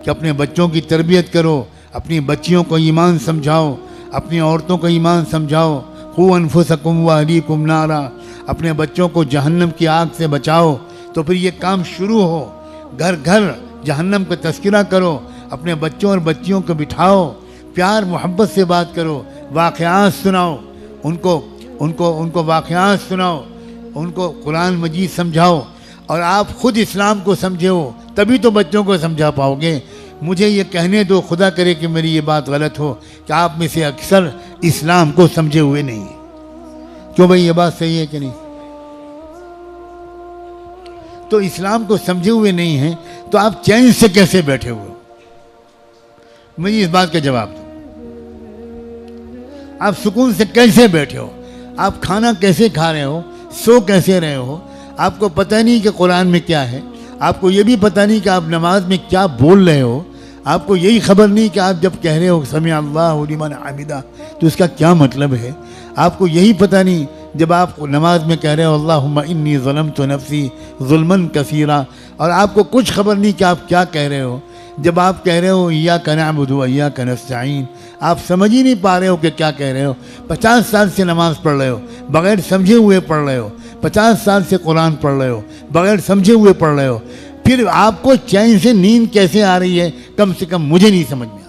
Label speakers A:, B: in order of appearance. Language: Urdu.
A: کہ اپنے بچوں کی تربیت کرو، اپنی بچیوں کو ایمان سمجھاؤ، اپنی عورتوں کو ایمان سمجھاؤ، قوا انفسکم واہلیکم نارا، اپنے بچوں کو جہنم کی آگ سے بچاؤ۔ تو پھر یہ کام شروع ہو، گھر گھر جہنم کا تذکرہ کرو، اپنے بچوں اور بچیوں کو بٹھاؤ، پیار محبت سے بات کرو، واقعات سناؤ، ان کو واقعات سناؤ، ان کو قرآن مجید سمجھاؤ، اور آپ خود اسلام کو سمجھے ہو تبھی تو بچوں کو سمجھا پاؤ گے۔ مجھے یہ کہنے دو، خدا کرے کہ میری یہ بات غلط ہو، کہ آپ میں سے اکثر اسلام کو سمجھے ہوئے نہیں ہیں۔ کیوں بھائی، یہ بات صحیح ہے کہ نہیں؟ تو اسلام کو سمجھے ہوئے نہیں ہیں تو آپ چین سے کیسے بیٹھے ہوئے ہو؟ مجھے اس بات کا جواب دو۔ آپ سکون سے کیسے بیٹھے ہو؟ آپ کھانا کیسے کھا رہے ہو؟ سو کیسے رہے ہو؟ آپ کو پتہ نہیں کہ قرآن میں کیا ہے، آپ کو یہ بھی پتہ نہیں کہ آپ نماز میں کیا بول رہے ہو، آپ کو یہی خبر نہیں کہ آپ جب کہہ رہے ہو سمع اللہ لمن حمدہ تو اس کا کیا مطلب ہے، آپ کو یہی پتہ نہیں جب آپ نماز میں کہہ رہے ہو اللہم انی ظلمت نفسی ظلما کثیرا، اور آپ کو کچھ خبر نہیں کہ آپ کیا کہہ رہے ہو۔ جب آپ کہہ رہے ہو ایاک نعبد و ایاک نستعین، آپ سمجھ ہی نہیں پا رہے ہو کہ کیا کہہ رہے ہو۔ 50 سال سے نماز پڑھ رہے ہو، بغیر سمجھے ہوئے پڑھ رہے ہو، 50 سال سے قرآن پڑھ رہے ہو، بغیر سمجھے ہوئے پڑھ رہے ہو، پھر آپ کو چین سے نیند کیسے آ رہی ہے؟ کم سے کم مجھے نہیں سمجھ میں۔